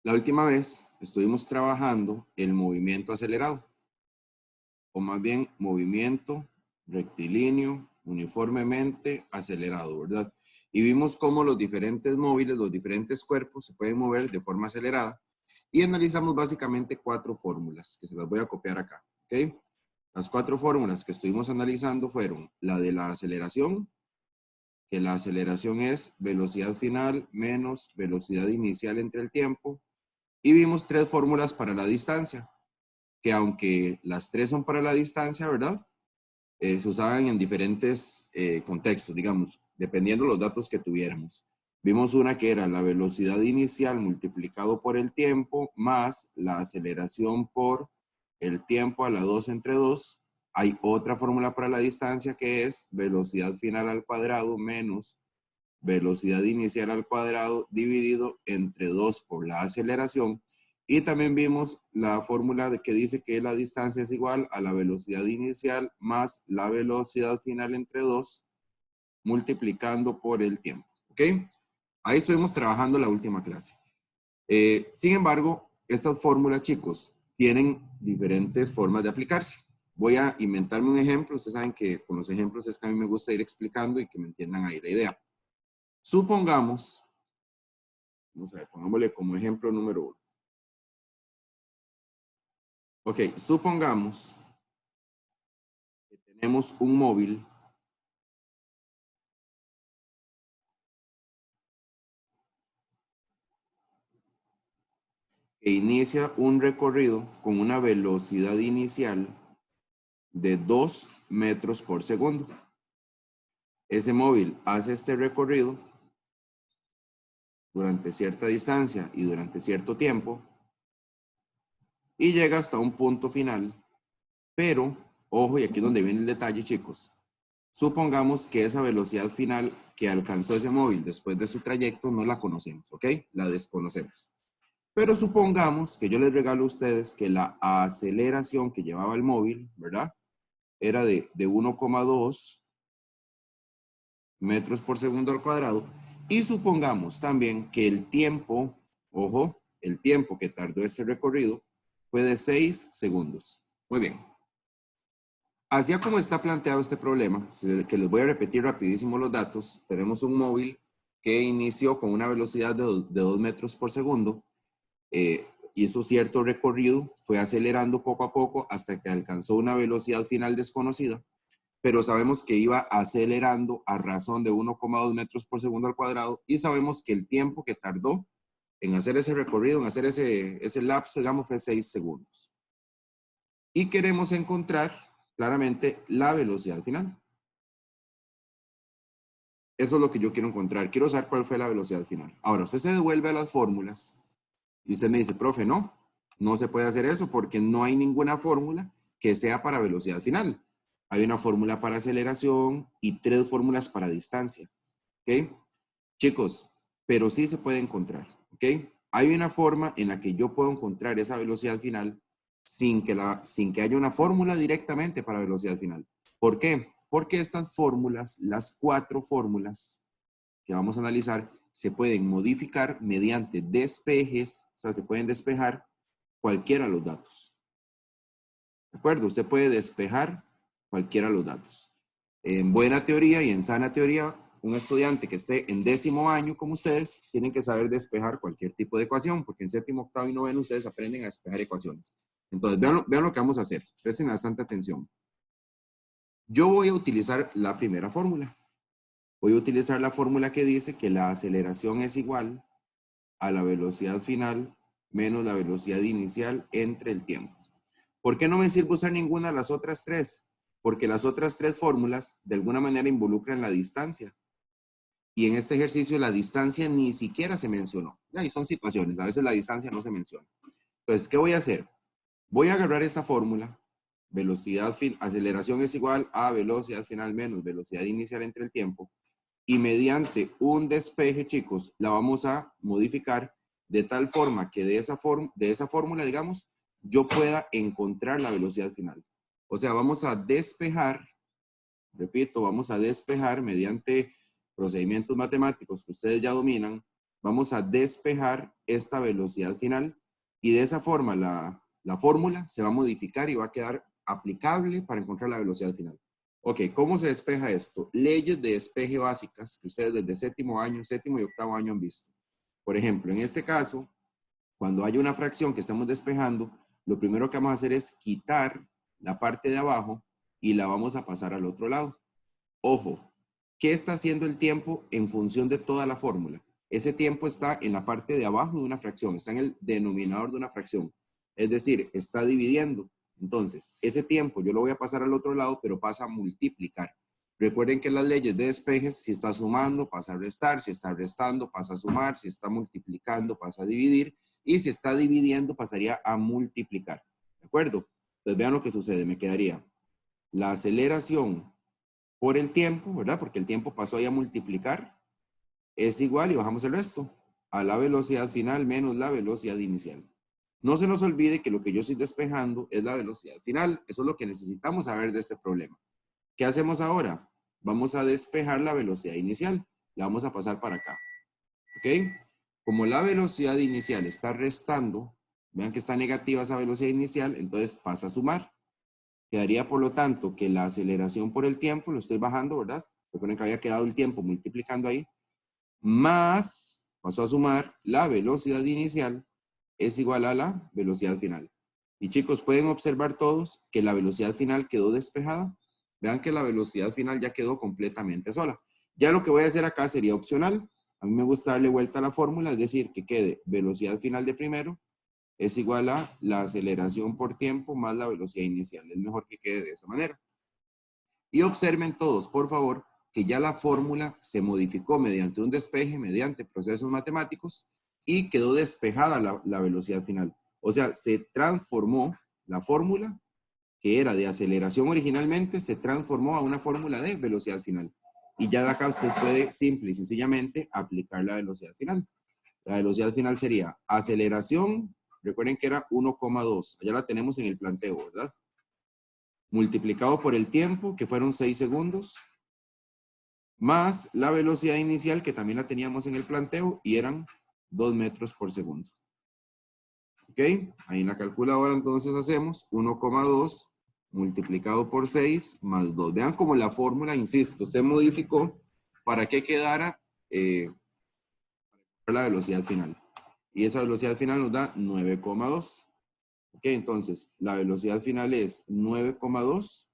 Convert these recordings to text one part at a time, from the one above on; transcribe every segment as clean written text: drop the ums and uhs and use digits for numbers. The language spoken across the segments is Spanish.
La última vez estuvimos trabajando el movimiento acelerado, o más bien movimiento rectilíneo uniformemente acelerado, ¿verdad? Y vimos cómo los diferentes móviles, los diferentes cuerpos se pueden mover de forma acelerada y analizamos básicamente 4 fórmulas que se las voy a copiar acá, ¿ok? Las 4 fórmulas que estuvimos analizando fueron la de la aceleración, que la aceleración es velocidad final menos velocidad inicial entre el tiempo, y vimos 3 fórmulas para la distancia, que aunque las 3 son para la distancia, ¿verdad? Se usaban en diferentes contextos, digamos, dependiendo de los datos que tuviéramos. Vimos una que era la velocidad inicial multiplicado por el tiempo más la aceleración por el tiempo a la 2 entre 2. Hay otra fórmula para la distancia que es velocidad final al cuadrado menos velocidad inicial al cuadrado dividido entre 2 por la aceleración. Y también vimos la fórmula que dice que la distancia es igual a la velocidad inicial más la velocidad final entre 2 multiplicando por el tiempo. ¿Ok? Ahí estuvimos trabajando la última clase. Sin embargo, estas fórmulas, chicos, tienen diferentes formas de aplicarse. Voy a inventarme un ejemplo. Ustedes saben que con los ejemplos es que a mí me gusta ir explicando y que me entiendan ahí la idea. Supongamos, vamos a ver, pongámosle como ejemplo número 1. Ok, supongamos que tenemos un móvil que inicia un recorrido con una velocidad inicial de 2 metros por segundo. Ese móvil hace este recorrido durante cierta distancia y durante cierto tiempo y llega hasta un punto final, pero, ojo, y aquí es donde viene el detalle, chicos. Supongamos que esa velocidad final que alcanzó ese móvil después de su trayecto no la conocemos, ¿ok? La desconocemos. Pero supongamos que yo les regalo a ustedes que la aceleración que llevaba el móvil, ¿verdad? Era de 1,2 metros por segundo al cuadrado. Y supongamos también que el tiempo, ojo, el tiempo que tardó ese recorrido fue de 6 segundos. Muy bien. Así como está planteado este problema, que les voy a repetir rapidísimo los datos, tenemos un móvil que inició con una velocidad de 2 metros por segundo, hizo cierto recorrido, fue acelerando poco a poco hasta que alcanzó una velocidad final desconocida, pero sabemos que iba acelerando a razón de 1,2 metros por segundo al cuadrado y sabemos que el tiempo que tardó en hacer ese recorrido, en hacer ese lapso, digamos, fue 6 segundos. Y queremos encontrar claramente la velocidad final. Eso es lo que yo quiero encontrar. Quiero saber cuál fue la velocidad final. Ahora, usted se devuelve a las fórmulas y usted me dice, profe, no se puede hacer eso porque no hay ninguna fórmula que sea para velocidad final. Hay una fórmula para aceleración y 3 fórmulas para distancia. ¿Ok? Chicos, pero sí se puede encontrar. ¿Ok? Hay una forma en la que yo puedo encontrar esa velocidad final sin que haya una fórmula directamente para velocidad final. ¿Por qué? Porque estas fórmulas, las 4 fórmulas que vamos a analizar, se pueden modificar mediante despejes, o sea, se pueden despejar cualquiera de los datos. ¿De acuerdo? Usted puede despejar cualquiera de los datos. En buena teoría y en sana teoría, un estudiante que esté en 10º año como ustedes, tienen que saber despejar cualquier tipo de ecuación, porque en 7º, 8º y 9º ustedes aprenden a despejar ecuaciones. Entonces, vean lo que vamos a hacer. Presten bastante atención. Yo voy a utilizar la primera fórmula. Voy a utilizar la fórmula que dice que la aceleración es igual a la velocidad final menos la velocidad inicial entre el tiempo. ¿Por qué no me sirve usar ninguna de las otras 3? Porque las otras 3 fórmulas de alguna manera involucran la distancia. Y en este ejercicio la distancia ni siquiera se mencionó. Y son situaciones, a veces la distancia no se menciona. Entonces, ¿qué voy a hacer? Voy a agarrar esa fórmula, aceleración es igual a velocidad final menos velocidad inicial entre el tiempo, y mediante un despeje, chicos, la vamos a modificar de tal forma que de esa fórmula, digamos, yo pueda encontrar la velocidad final. O sea, vamos a despejar, repito, vamos a despejar mediante procedimientos matemáticos que ustedes ya dominan, vamos a despejar esta velocidad final y de esa forma la fórmula se va a modificar y va a quedar aplicable para encontrar la velocidad final. Ok, ¿cómo se despeja esto? Leyes de despeje básicas que ustedes desde séptimo y octavo año han visto. Por ejemplo, en este caso, cuando hay una fracción que estamos despejando, lo primero que vamos a hacer es quitar la parte de abajo y la vamos a pasar al otro lado. Ojo, ¿qué está haciendo el tiempo en función de toda la fórmula? Ese tiempo está en la parte de abajo de una fracción, está en el denominador de una fracción. Es decir, está dividiendo. Entonces, ese tiempo yo lo voy a pasar al otro lado, pero pasa a multiplicar. Recuerden que las leyes de despejes, si está sumando, pasa a restar, si está restando, pasa a sumar, si está multiplicando, pasa a dividir, y si está dividiendo, pasaría a multiplicar. ¿De acuerdo? Entonces, vean lo que sucede. Me quedaría la aceleración por el tiempo, ¿verdad? Porque el tiempo pasó ahí a multiplicar, es igual, y bajamos el resto, a la velocidad final menos la velocidad inicial. No se nos olvide que lo que yo estoy despejando es la velocidad final. Eso es lo que necesitamos saber de este problema. ¿Qué hacemos ahora? Vamos a despejar la velocidad inicial. La vamos a pasar para acá. ¿Ok? Como la velocidad inicial está restando, vean que está negativa esa velocidad inicial, entonces pasa a sumar. Quedaría, por lo tanto, que la aceleración por el tiempo, lo estoy bajando, ¿verdad? Recuerden que había quedado el tiempo multiplicando ahí, más, pasó a sumar, la velocidad inicial es igual a la velocidad final. Y chicos, pueden observar todos que la velocidad final quedó despejada. Vean que la velocidad final ya quedó completamente sola. Ya lo que voy a hacer acá sería opcional. A mí me gusta darle vuelta a la fórmula, es decir, que quede velocidad final de primero es igual a la aceleración por tiempo más la velocidad inicial. Es mejor que quede de esa manera. Y observen todos, por favor, que ya la fórmula se modificó mediante un despeje, mediante procesos matemáticos, y quedó despejada la velocidad final. O sea, se transformó la fórmula, que era de aceleración originalmente, se transformó a una fórmula de velocidad final. Y ya de acá usted puede simple y sencillamente aplicar la velocidad final. La velocidad final sería aceleración, recuerden que era 1,2, ya la tenemos en el planteo, ¿verdad? Multiplicado por el tiempo, que fueron 6 segundos, más la velocidad inicial, que también la teníamos en el planteo, y eran 2 metros por segundo. ¿Ok? Ahí en la calculadora entonces hacemos 1,2 multiplicado por 6 más 2. Vean cómo la fórmula, insisto, se modificó para que quedara la velocidad final. Y esa velocidad final nos da 9,2. Ok, entonces la velocidad final es 9,2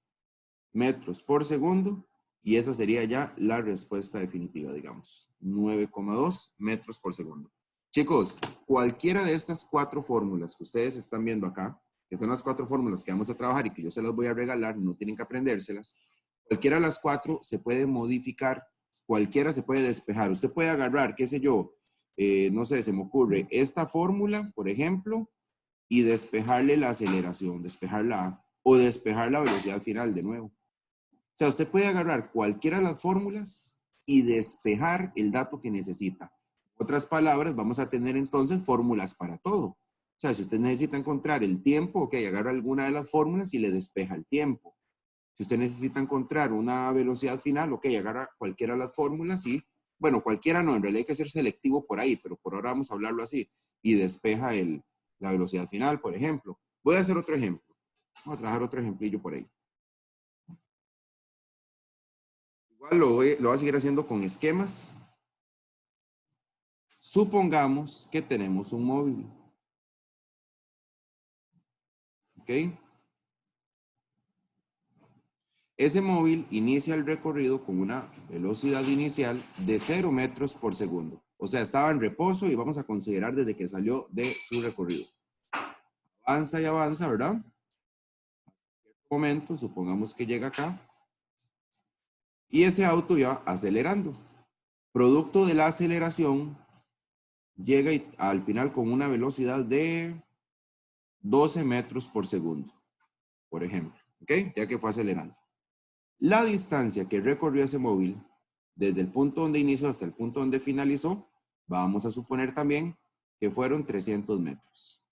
metros por segundo y esa sería ya la respuesta definitiva, digamos. 9,2 metros por segundo. Chicos, cualquiera de estas 4 fórmulas que ustedes están viendo acá, que son las 4 fórmulas que vamos a trabajar y que yo se las voy a regalar, no tienen que aprendérselas, cualquiera de las 4 se puede modificar, cualquiera se puede despejar. Usted puede agarrar, qué sé yo, no sé, se me ocurre esta fórmula, por ejemplo, y despejarle la aceleración, despejarla o despejar la velocidad final de nuevo. O sea, usted puede agarrar cualquiera de las fórmulas y despejar el dato que necesita. En otras palabras, vamos a tener entonces fórmulas para todo. O sea, si usted necesita encontrar el tiempo, ok, agarra alguna de las fórmulas y le despeja el tiempo. Si usted necesita encontrar una velocidad final, ok, agarra cualquiera de las fórmulas y, bueno, cualquiera no, en realidad hay que ser selectivo por ahí, pero por ahora vamos a hablarlo así, y despeja la velocidad final, por ejemplo. Voy a hacer otro ejemplo. Vamos a trabajar otro ejemplillo por ahí. Igual lo voy a seguir haciendo con esquemas. Supongamos que tenemos un móvil. ¿Ok? Ese móvil inicia el recorrido con una velocidad inicial de 0 metros por segundo. O sea, estaba en reposo y vamos a considerar desde que salió de su recorrido. Avanza y avanza, ¿verdad? En este momento, supongamos que llega acá. Y ese auto ya acelerando. Producto de la aceleración, llega al final con una velocidad de 12 metros por segundo, por ejemplo. ¿Ok? Ya que fue acelerando. La distancia que recorrió ese móvil, desde el punto donde inició hasta el punto donde finalizó, vamos a suponer también que fueron 300 metros.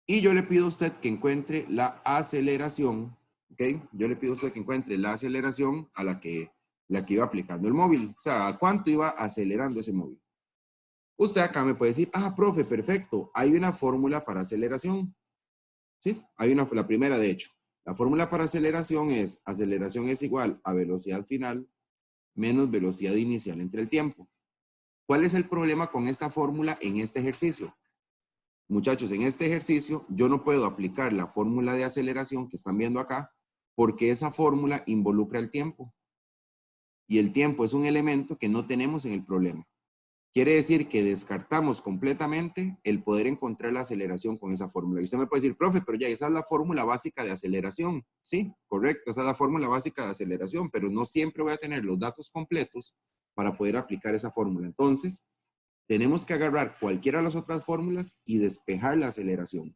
Y yo le pido a usted que encuentre la aceleración, ¿ok? Yo le pido a usted que encuentre la aceleración a la que iba aplicando el móvil. O sea, ¿a cuánto iba acelerando ese móvil? Usted acá me puede decir, ah, profe, perfecto, hay una fórmula para aceleración. ¿Sí? Hay una, la primera de hecho. La fórmula para aceleración es igual a velocidad final menos velocidad inicial entre el tiempo. ¿Cuál es el problema con esta fórmula en este ejercicio? Muchachos, en este ejercicio yo no puedo aplicar la fórmula de aceleración que están viendo acá porque esa fórmula involucra el tiempo. Y el tiempo es un elemento que no tenemos en el problema. Quiere decir que descartamos completamente el poder encontrar la aceleración con esa fórmula. Y usted me puede decir, profe, pero ya esa es la fórmula básica de aceleración. Sí, correcto, esa es la fórmula básica de aceleración, pero no siempre voy a tener los datos completos para poder aplicar esa fórmula. Entonces, tenemos que agarrar cualquiera de las otras fórmulas y despejar la aceleración.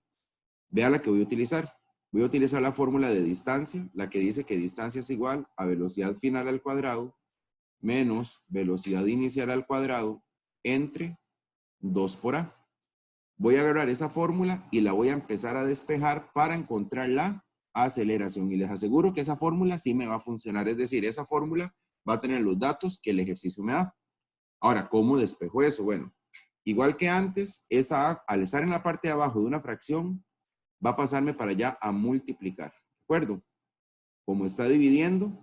Vea la que voy a utilizar. Voy a utilizar la fórmula de distancia, la que dice que distancia es igual a velocidad final al cuadrado menos velocidad inicial al cuadrado entre 2 por A. Voy a agarrar esa fórmula y la voy a empezar a despejar para encontrar la aceleración. Y les aseguro que esa fórmula sí me va a funcionar. Es decir, esa fórmula va a tener los datos que el ejercicio me da. Ahora, ¿cómo despejo eso? Bueno, igual que antes, esa A, al estar en la parte de abajo de una fracción, va a pasarme para allá a multiplicar. ¿De acuerdo? Como está dividiendo,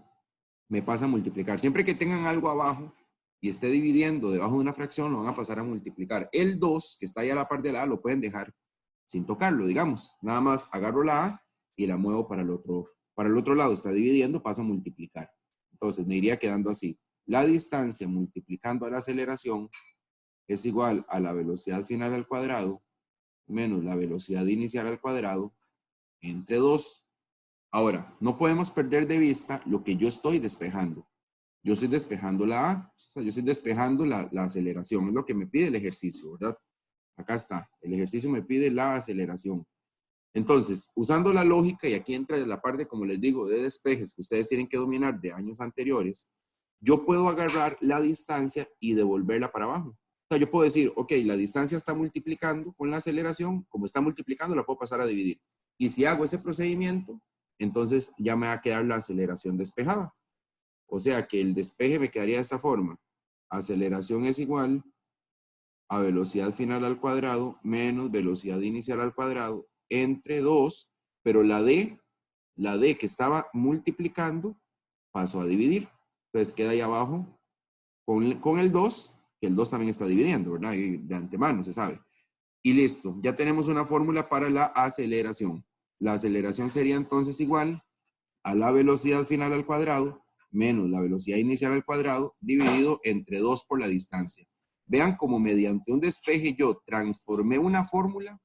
me pasa a multiplicar. Siempre que tengan algo abajo y esté dividiendo debajo de una fracción, lo van a pasar a multiplicar. El 2, que está ahí a la par de la A, lo pueden dejar sin tocarlo, digamos. Nada más agarro la A y la muevo para el otro lado. Está dividiendo, pasa a multiplicar. Entonces me iría quedando así. La distancia multiplicando a la aceleración es igual a la velocidad final al cuadrado menos la velocidad inicial al cuadrado entre 2. Ahora, no podemos perder de vista lo que yo estoy despejando. Yo estoy despejando la A, o sea, yo estoy despejando la aceleración, es lo que me pide el ejercicio, ¿verdad? Acá está, el ejercicio me pide la aceleración. Entonces, usando la lógica, y aquí entra la parte, como les digo, de despejes que ustedes tienen que dominar de años anteriores, yo puedo agarrar la distancia y devolverla para abajo. O sea, yo puedo decir, ok, la distancia está multiplicando con la aceleración, como está multiplicando, la puedo pasar a dividir. Y si hago ese procedimiento, entonces ya me va a quedar la aceleración despejada. O sea que el despeje me quedaría de esta forma. Aceleración es igual a velocidad final al cuadrado menos velocidad inicial al cuadrado entre 2, pero la D que estaba multiplicando pasó a dividir. Entonces queda ahí abajo con el 2, que el 2 también está dividiendo, ¿verdad? Y de antemano se sabe. Y listo, ya tenemos una fórmula para la aceleración. La aceleración sería entonces igual a la velocidad final al cuadrado menos la velocidad inicial al cuadrado dividido entre 2 por la distancia. Vean cómo mediante un despeje yo transformé una fórmula,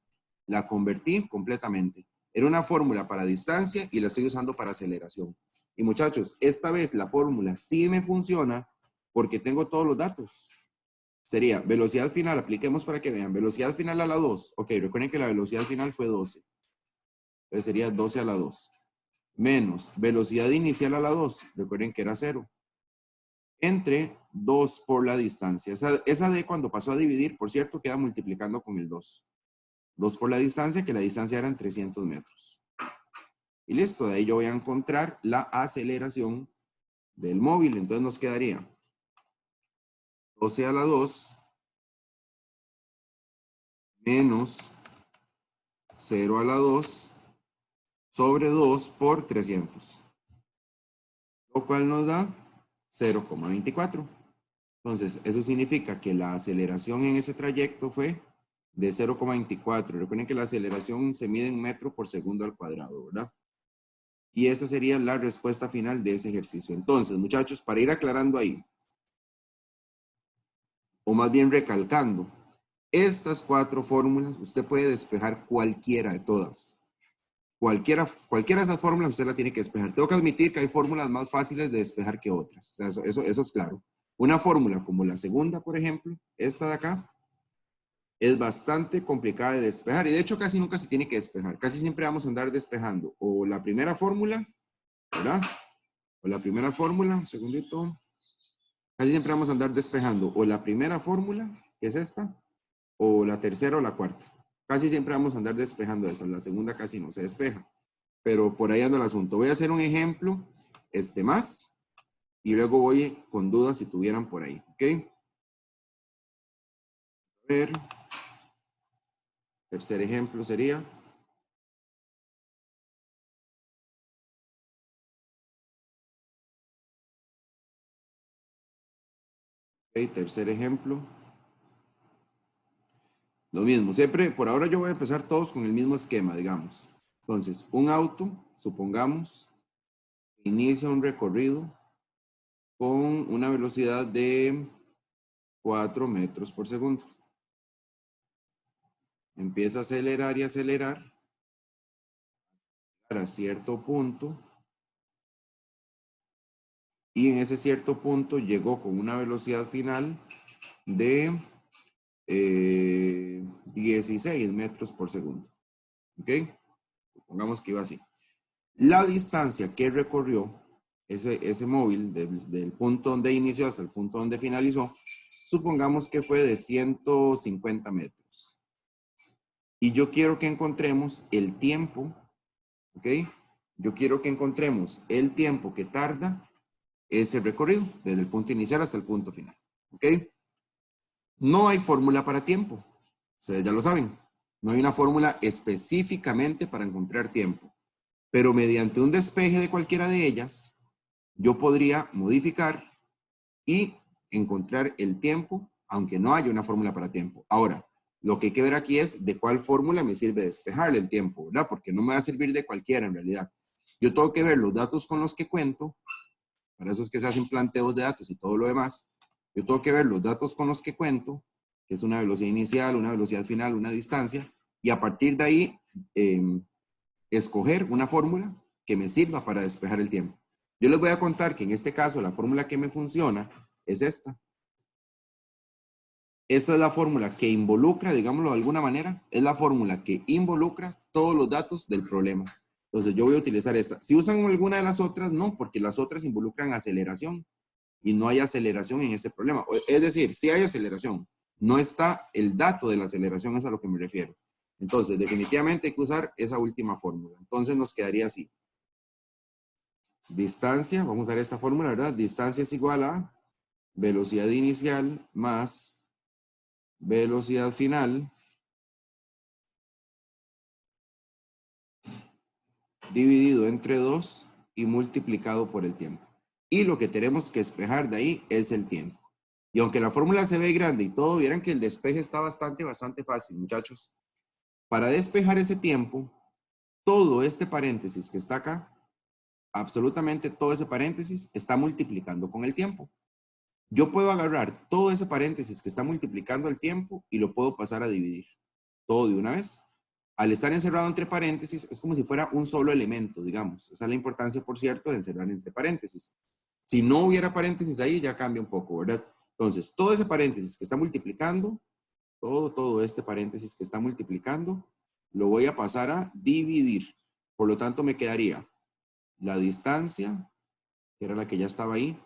la convertí completamente. Era una fórmula para distancia y la estoy usando para aceleración. Y muchachos, esta vez la fórmula sí me funciona porque tengo todos los datos. Sería velocidad final, apliquemos para que vean, velocidad final a la 2. Ok, recuerden que la velocidad final fue 12. Entonces sería 12 a la 2. Menos velocidad inicial a la 2. Recuerden que era 0. Entre 2 por la distancia. Esa D cuando pasó a dividir, por cierto, queda multiplicando con el 2. 2 por la distancia, que la distancia eran 300 metros. Y listo, de ahí yo voy a encontrar la aceleración del móvil. Entonces nos quedaría 12 a la 2 menos 0 a la 2 sobre 2 por 300. Lo cual nos da 0,24. Entonces, eso significa que la aceleración en ese trayecto fue de 0,24. Recuerden que la aceleración se mide en metro por segundo al cuadrado, ¿verdad? Y esa sería la respuesta final de ese ejercicio. Entonces, muchachos, para ir aclarando ahí, o más bien recalcando, estas 4 fórmulas, usted puede despejar cualquiera de todas. Cualquiera de esas fórmulas usted la tiene que despejar. Tengo que admitir que hay fórmulas más fáciles de despejar que otras. O sea, eso es claro. Una fórmula como la segunda, por ejemplo, esta de acá, es bastante complicada de despejar. Y de hecho casi nunca se tiene que despejar. Casi siempre vamos a andar despejando. O la primera fórmula, ¿verdad? O la primera fórmula, un segundito. Casi siempre vamos a andar despejando. O la primera fórmula, que es esta, o la tercera o la cuarta. Casi siempre vamos a andar despejando esas. La segunda casi no se despeja. Pero por ahí anda el asunto. Voy a hacer un ejemplo más y luego voy con dudas si tuvieran por ahí. ¿Ok? A ver, tercer ejemplo sería. Ok, tercer ejemplo. Lo mismo, siempre, por ahora yo voy a empezar todos con el mismo esquema, digamos. Entonces, un auto, supongamos, inicia un recorrido con una velocidad de 4 metros por segundo. Empieza a acelerar y acelerar a cierto punto. Y en ese cierto punto llegó con una velocidad final de 16 metros por segundo. ¿Ok? Supongamos que iba así. La distancia que recorrió ese móvil del punto donde inició hasta el punto donde finalizó, supongamos que fue de 150 metros. Y yo quiero que encontremos el tiempo, ¿ok? Yo quiero que encontremos el tiempo que tarda ese recorrido, desde el punto inicial hasta el punto final, ¿ok? No hay fórmula para tiempo, ustedes ya lo saben. No hay una fórmula específicamente para encontrar tiempo, pero mediante un despeje de cualquiera de ellas, yo podría modificar y encontrar el tiempo, aunque no haya una fórmula para tiempo. Ahora, lo que hay que ver aquí es de cuál fórmula me sirve despejarle el tiempo, ¿verdad? Porque no me va a servir de cualquiera en realidad. Yo tengo que ver los datos con los que cuento, para eso es que se hacen planteos de datos y todo lo demás. Yo tengo que ver los datos con los que cuento, que es una velocidad inicial, una velocidad final, una distancia, y a partir de ahí escoger una fórmula que me sirva para despejar el tiempo. Yo les voy a contar que en este caso la fórmula que me funciona es esta. Esta es la fórmula que involucra, digámoslo de alguna manera, es la fórmula que involucra todos los datos del problema. Entonces yo voy a utilizar esta. Si usan alguna de las otras, no, porque las otras involucran aceleración y no hay aceleración en este problema. Es decir, sí hay aceleración, no está el dato de la aceleración, es a lo que me refiero. Entonces, definitivamente hay que usar esa última fórmula. Entonces nos quedaría así. Distancia, vamos a usar esta fórmula, ¿verdad? Distancia es igual a velocidad inicial más velocidad final dividido entre 2 y multiplicado por el tiempo. Y lo que tenemos que despejar de ahí es el tiempo. Y aunque la fórmula se ve grande y todo, vieran que el despeje está bastante fácil, muchachos. Para despejar ese tiempo, todo este paréntesis que está acá, absolutamente todo ese paréntesis está multiplicando con el tiempo. Yo puedo agarrar todo ese paréntesis que está multiplicando el tiempo y lo puedo pasar a dividir. Todo de una vez. Al estar encerrado entre paréntesis, es como si fuera un solo elemento, digamos. Esa es la importancia, por cierto, de encerrar entre paréntesis. Si no hubiera paréntesis ahí, ya cambia un poco, ¿verdad? Entonces, todo ese paréntesis que está multiplicando, todo este paréntesis que está multiplicando, lo voy a pasar a dividir. Por lo tanto, me quedaría la distancia, que era la que ya estaba ahí,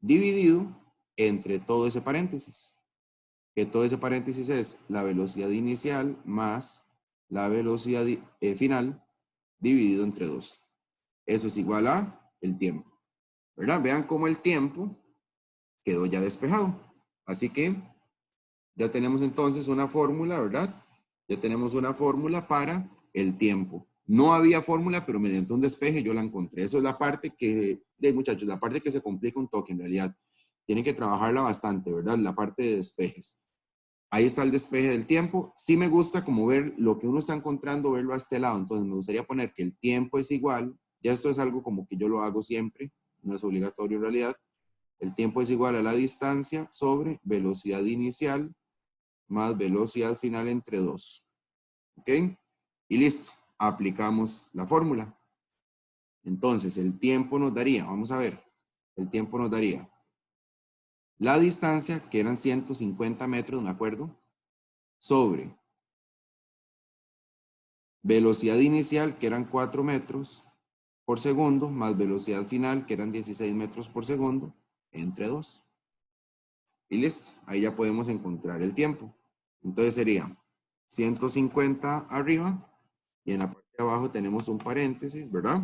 dividido entre todo ese paréntesis. Que todo ese paréntesis es la velocidad inicial más la velocidad final dividido entre 2. Eso es igual a el tiempo. ¿Verdad? Vean cómo el tiempo quedó ya despejado. Así que ya tenemos entonces una fórmula, ¿verdad? Ya tenemos una fórmula para el tiempo. No había fórmula, pero mediante un despeje yo la encontré. Eso es la parte que, muchachos, la parte que se complica un toque en realidad. Tienen que trabajarla bastante, ¿verdad? La parte de despejes. Ahí está el despeje del tiempo. Sí me gusta como ver lo que uno está encontrando, verlo a este lado. Entonces me gustaría poner que el tiempo es igual. Ya esto es algo como que yo lo hago siempre. No es obligatorio en realidad. El tiempo es igual a la distancia sobre velocidad inicial más velocidad final entre 2. ¿Ok? Y listo. Aplicamos la fórmula. Entonces el tiempo nos daría, vamos a ver, el tiempo nos daría la distancia, que eran 150 metros, ¿me acuerdo? Sobre velocidad inicial, que eran 4 metros por segundo, más velocidad final, que eran 16 metros por segundo, entre 2. Y listo, ahí ya podemos encontrar el tiempo. Entonces sería 150 arriba y en la parte de abajo tenemos un paréntesis, ¿verdad?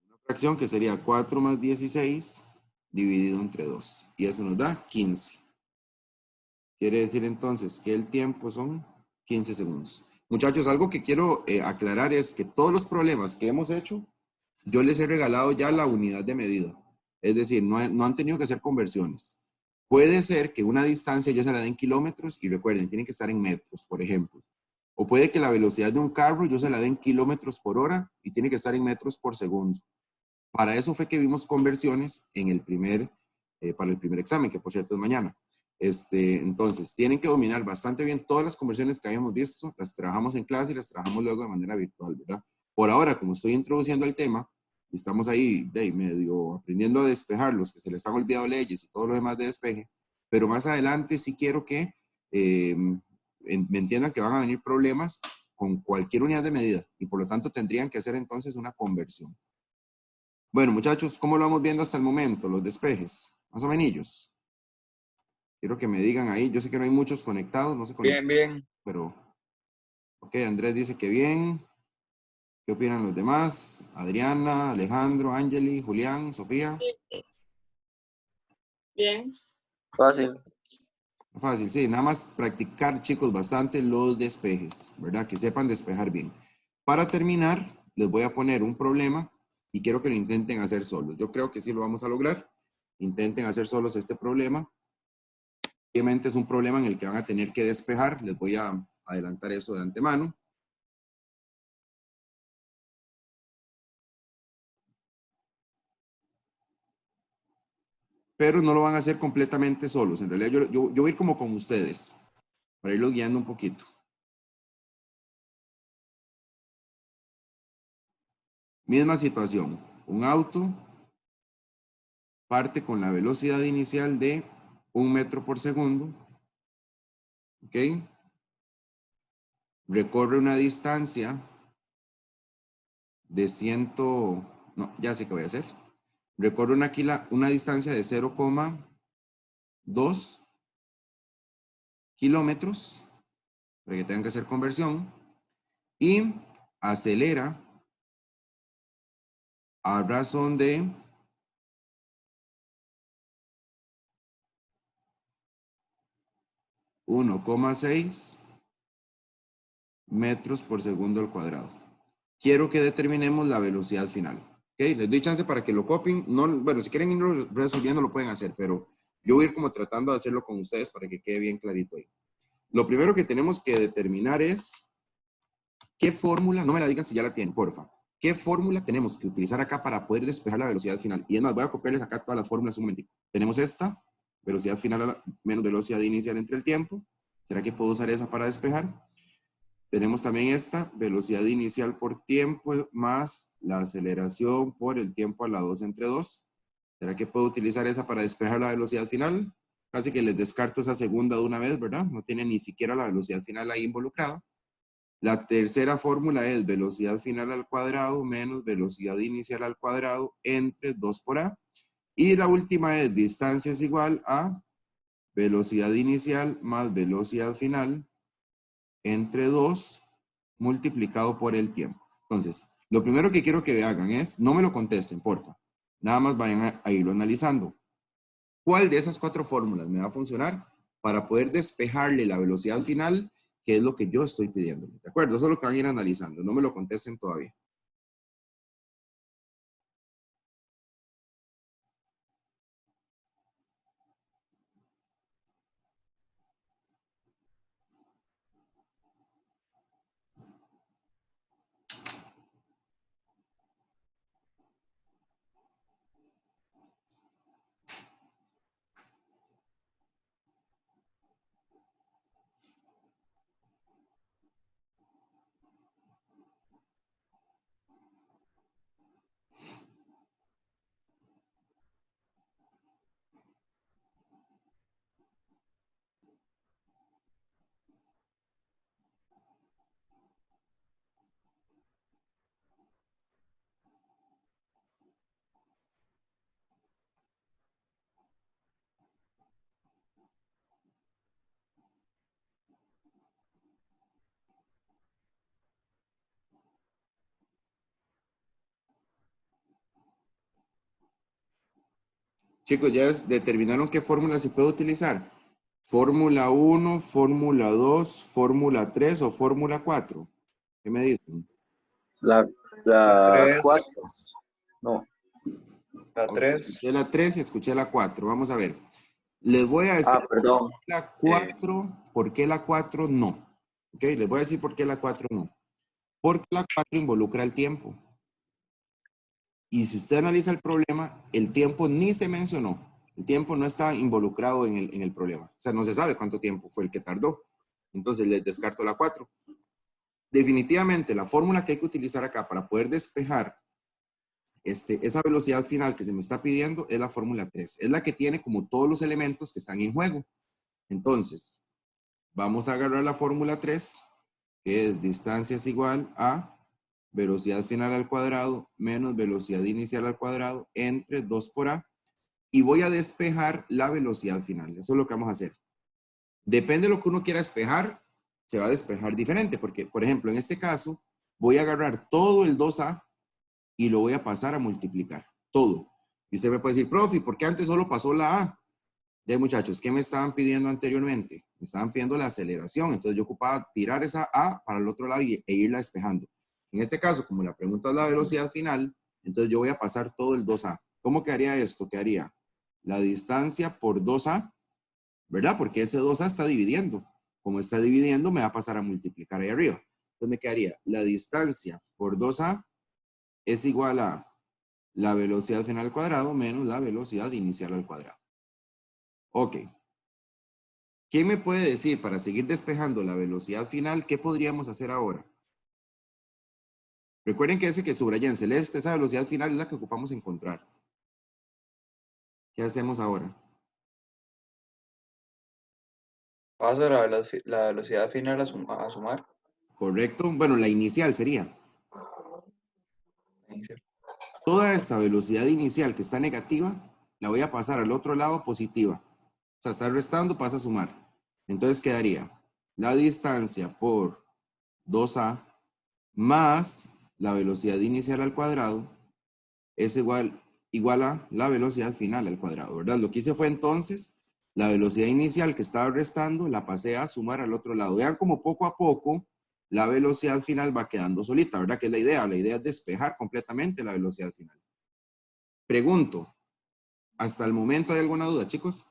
Una fracción que sería 4 más 16 dividido entre 2. Y eso nos da 15. Quiere decir entonces que el tiempo son 15 segundos. Muchachos, algo que quiero aclarar es que todos los problemas que hemos hecho, yo les he regalado ya la unidad de medida. Es decir, no han tenido que hacer conversiones. Puede ser que una distancia yo se la dé en kilómetros y recuerden, tienen que estar en metros, por ejemplo. O puede que la velocidad de un carro yo se la dé en kilómetros por hora y tiene que estar en metros por segundo. Para eso fue que vimos conversiones en el para el primer examen, que por cierto es mañana. Entonces, tienen que dominar bastante bien todas las conversiones que habíamos visto, las trabajamos en clase y las trabajamos luego de manera virtual, ¿verdad? Por ahora, como estoy introduciendo el tema, y estamos ahí medio aprendiendo a despejar los que se les han olvidado leyes y todo lo demás de despeje, pero más adelante sí quiero que me entiendan que van a venir problemas con cualquier unidad de medida y por lo tanto tendrían que hacer entonces una conversión. Bueno, muchachos, ¿cómo lo vamos viendo hasta el momento? Los despejes, más o menos. Quiero que me digan ahí. Yo sé que no hay muchos conectados, no se Bien, conectan, bien. pero... Ok, Andrés dice que bien. ¿Qué opinan los demás? Adriana, Alejandro, Angeli, Julián, Sofía. Bien. Fácil. Fácil, sí. Nada más practicar, chicos, bastante los despejes, ¿verdad? Que sepan despejar bien. Para terminar, les voy a poner un problema y quiero que lo intenten hacer solos. Yo creo que sí lo vamos a lograr. Intenten hacer solos este problema. Obviamente es un problema en el que van a tener que despejar. Les voy a adelantar eso de antemano. Pero no lo van a hacer completamente solos. En realidad yo voy a ir como con ustedes, para irlos guiando un poquito. Misma situación. Un auto parte con la velocidad inicial de 1 metro por segundo. ¿Ok? Recorre una distancia de 100... No, ya sé qué voy a hacer. Recorre una distancia de 0,2 kilómetros, para que tengan que hacer conversión, y acelera a razón de 1,6 metros por segundo al cuadrado. Quiero que determinemos la velocidad final. ¿Ok? Les doy chance para que lo copien. No, bueno, si quieren irlo resolviendo lo pueden hacer, pero yo voy a ir como tratando de hacerlo con ustedes para que quede bien clarito ahí. Lo primero que tenemos que determinar es qué fórmula, no me la digan si ya la tienen, porfa. ¿Qué fórmula tenemos que utilizar acá para poder despejar la velocidad final? Y es más, voy a copiarles acá todas las fórmulas un momentito. Tenemos esta, velocidad final menos velocidad inicial entre el tiempo. ¿Será que puedo usar esa para despejar? Tenemos también esta, velocidad inicial por tiempo más la aceleración por el tiempo a la 2 entre 2. ¿Será que puedo utilizar esa para despejar la velocidad final? Casi que les descarto esa segunda de una vez, ¿verdad? No tiene ni siquiera la velocidad final ahí involucrada. La tercera fórmula es velocidad final al cuadrado menos velocidad inicial al cuadrado entre 2 por A. Y la última es distancia es igual a velocidad inicial más velocidad final entre 2 multiplicado por el tiempo. Entonces, lo primero que quiero que hagan es, no me lo contesten, porfa. Nada más vayan a irlo analizando. ¿Cuál de esas 4 fórmulas me va a funcionar para poder despejarle la velocidad final, que es lo que yo estoy pidiéndole? ¿De acuerdo? Eso es lo que van a ir analizando. No me lo contesten todavía. Chicos, ¿ya determinaron qué fórmula se puede utilizar? ¿Fórmula 1, Fórmula 2, Fórmula 3 o Fórmula 4? ¿Qué me dicen? La La 3. 4. No. La Ok, 3. escuché la 3 y escuché la 4. Vamos a ver. Les voy a decir Perdón. la 4, ¿por qué la 4 no? Ok, les voy a decir por qué la 4 no. Porque la 4 involucra el tiempo. Y si usted analiza el problema, el tiempo ni se mencionó. El tiempo no está involucrado en el problema. O sea, no se sabe cuánto tiempo fue el que tardó. Entonces les descarto la 4. Definitivamente, la fórmula que hay que utilizar acá para poder despejar esa velocidad final que se me está pidiendo es la fórmula 3. Es la que tiene como todos los elementos que están en juego. Entonces, vamos a agarrar la fórmula 3, que es distancia es igual a velocidad final al cuadrado menos velocidad inicial al cuadrado entre 2 por A. Y voy a despejar la velocidad final. Eso es lo que vamos a hacer. Depende de lo que uno quiera despejar, se va a despejar diferente. Porque, por ejemplo, en este caso, voy a agarrar todo el 2A y lo voy a pasar a multiplicar. Todo. Y usted me puede decir, profe, ¿por qué antes solo pasó la A? Ya, muchachos, ¿qué me estaban pidiendo anteriormente? Me estaban pidiendo la aceleración. Entonces yo ocupaba tirar esa A para el otro lado e irla despejando. En este caso, como la pregunta es la velocidad final, entonces yo voy a pasar todo el 2A. ¿Cómo quedaría esto? Quedaría la distancia por 2A, ¿verdad? Porque ese 2A está dividiendo. Como está dividiendo, me va a pasar a multiplicar ahí arriba. Entonces me quedaría la distancia por 2A es igual a la velocidad final al cuadrado menos la velocidad inicial al cuadrado. Ok. ¿Qué me puede decir para seguir despejando la velocidad final? ¿Qué podríamos hacer ahora? Recuerden que ese que subraya en celeste, esa velocidad final es la que ocupamos encontrar. ¿Qué hacemos ahora? Paso la velocidad final a sumar. ¿Correcto? Bueno, la inicial sería. Toda esta velocidad inicial que está negativa, la voy a pasar al otro lado positiva. O sea, está restando, pasa a sumar. Entonces quedaría la distancia por 2A más la velocidad inicial al cuadrado es igual a la velocidad final al cuadrado, ¿verdad? Lo que hice fue entonces, la velocidad inicial que estaba restando, la pasé a sumar al otro lado. Vean como poco a poco la velocidad final va quedando solita, ¿verdad? Que es la idea. La idea es despejar completamente la velocidad final. Pregunto, ¿hasta el momento hay alguna duda, chicos?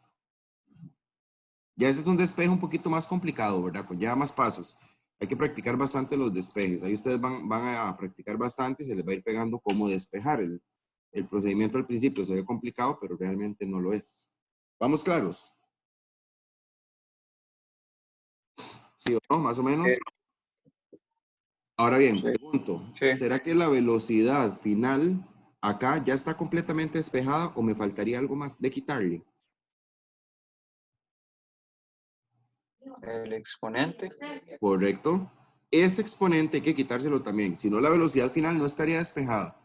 Ya ese es un despeje un poquito más complicado, ¿verdad? Pues lleva más pasos. Hay que practicar bastante los despejes. Ahí ustedes van a practicar bastante y se les va a ir pegando cómo despejar. El procedimiento al principio se ve complicado, pero realmente no lo es. ¿Vamos claros? ¿Sí o no? Más o menos. Ahora bien, pregunto, Sí. ¿será que la velocidad final acá ya está completamente despejada o me faltaría algo más de quitarle? El exponente. Correcto. Ese exponente hay que quitárselo también. Si no, la velocidad final no estaría despejada.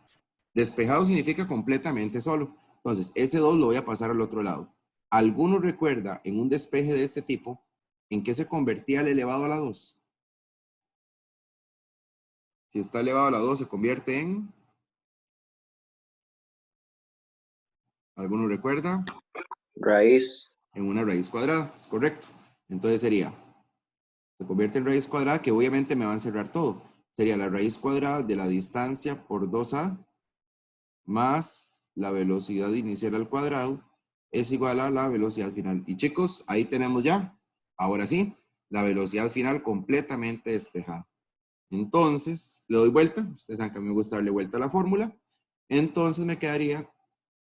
Despejado significa completamente solo. Entonces, ese 2 lo voy a pasar al otro lado. ¿Alguno recuerda en un despeje de este tipo en qué se convertía el elevado a la 2? Si está elevado a la 2 se convierte en... ¿Alguno recuerda? Raíz. En una raíz cuadrada, es correcto. Entonces sería, se convierte en raíz cuadrada que obviamente me va a encerrar todo. Sería la raíz cuadrada de la distancia por 2A más la velocidad inicial al cuadrado es igual a la velocidad final. Y chicos, ahí tenemos ya, ahora sí, la velocidad final completamente despejada. Entonces, le doy vuelta. Ustedes saben que a mí me gusta darle vuelta a la fórmula. Entonces me quedaría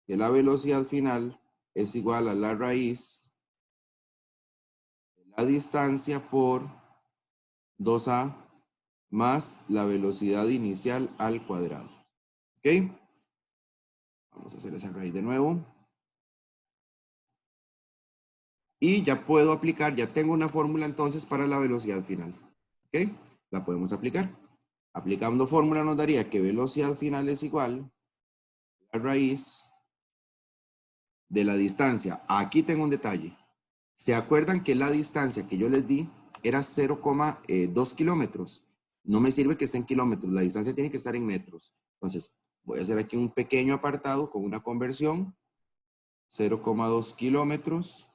que la velocidad final es igual a la raíz de la distancia por 2A más la velocidad inicial al cuadrado. ¿Ok? Vamos a hacer esa raíz de nuevo. Y ya puedo aplicar, ya tengo una fórmula entonces para la velocidad final. ¿Ok? La podemos aplicar. Aplicando fórmula nos daría que velocidad final es igual a la raíz de la distancia. Aquí tengo un detalle. ¿Se acuerdan que la distancia que yo les di era 0,2 kilómetros? No me sirve que esté en kilómetros, la distancia tiene que estar en metros. Entonces, voy a hacer aquí un pequeño apartado con una conversión. 0,2 kilómetros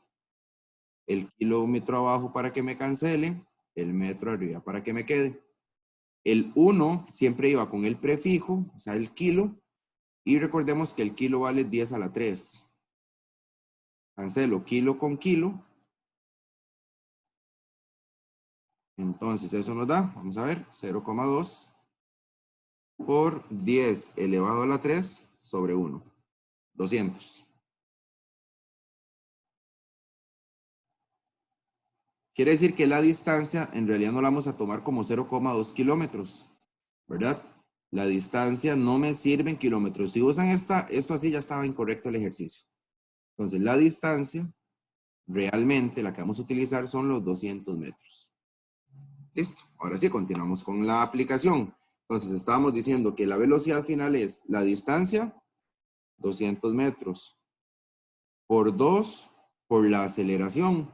el kilómetro abajo para que me cancele, el metro arriba para que me quede. El 1 siempre iba con el prefijo, o sea, el kilo, y recordemos que el kilo vale 10 a la 3. Cancelo kilo con kilo. Entonces, eso nos da, vamos a ver, 0,2 por 10 elevado a la 3 sobre 1. 200. Quiere decir que la distancia en realidad no la vamos a tomar como 0,2 kilómetros, ¿verdad? La distancia no me sirve en kilómetros. Si usan esto así ya estaba incorrecto el ejercicio. Entonces, la distancia realmente la que vamos a utilizar son los 200 metros. Listo. Ahora sí, continuamos con la aplicación. Entonces, estábamos diciendo que la velocidad final es la distancia, 200 metros, por 2 por la aceleración,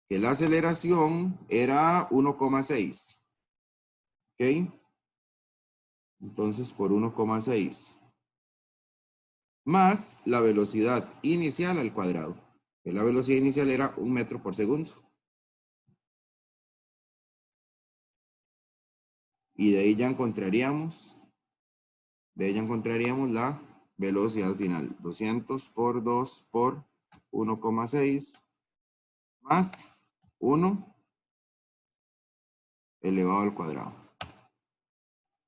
que la aceleración era 1,6. ¿Ok? Entonces, por 1,6. Más la velocidad inicial al cuadrado. Que la velocidad inicial era 1 metro por segundo. Y de ahí ya encontraríamos la velocidad final. 200 por 2 por 1,6 más 1 elevado al cuadrado.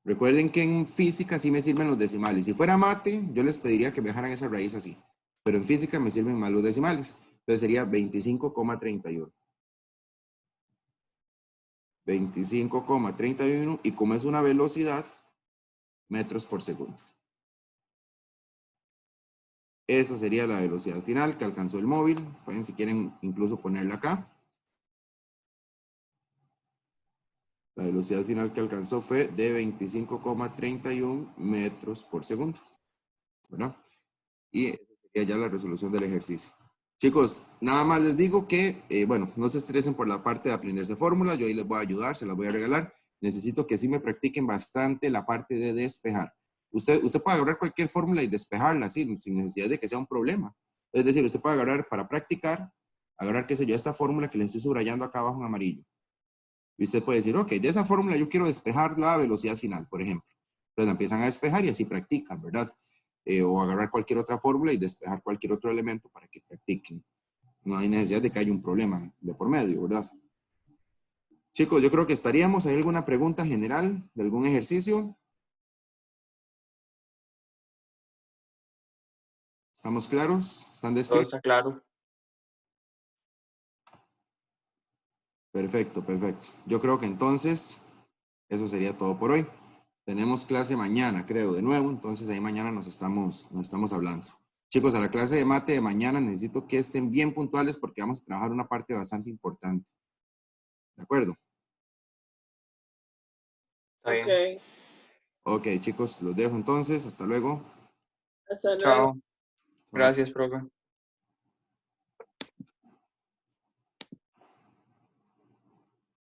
Recuerden que en física sí me sirven los decimales. Si fuera mate, yo les pediría que me dejaran esa raíz así. Pero en física me sirven más los decimales. Entonces sería 25,31. 25,31 y como es una velocidad, metros por segundo. Esa sería la velocidad final que alcanzó el móvil. Pueden, si quieren, incluso ponerla acá. La velocidad final que alcanzó fue de 25,31 metros por segundo, ¿verdad? Y esa sería ya la resolución del ejercicio. Chicos, nada más les digo que, bueno, no se estresen por la parte de aprenderse fórmulas. Yo ahí les voy a ayudar, se las voy a regalar. Necesito que sí me practiquen bastante la parte de despejar. Usted puede agarrar cualquier fórmula y despejarla así, sin necesidad de que sea un problema. Es decir, usted puede agarrar para practicar, agarrar, qué sé yo, esta fórmula que le estoy subrayando acá abajo en amarillo. Y usted puede decir, ok, de esa fórmula yo quiero despejar la velocidad final, por ejemplo. Entonces la empiezan a despejar y así practican, ¿verdad? O agarrar cualquier otra fórmula y despejar cualquier otro elemento para que practiquen. No hay necesidad de que haya un problema de por medio, ¿verdad? Chicos, yo creo que estaríamos. ¿Hay alguna pregunta general de algún ejercicio? ¿Estamos claros? ¿Están Todo despiertos? está claro. Perfecto, perfecto. Yo creo que entonces eso sería todo por hoy. Tenemos clase mañana, creo, de nuevo. Entonces ahí mañana nos estamos hablando. Chicos, a la clase de mate de mañana necesito que estén bien puntuales porque vamos a trabajar una parte bastante importante. ¿De acuerdo? Está bien. Ok, chicos, los dejo entonces. Hasta luego. Hasta luego. Chao. Gracias, profe.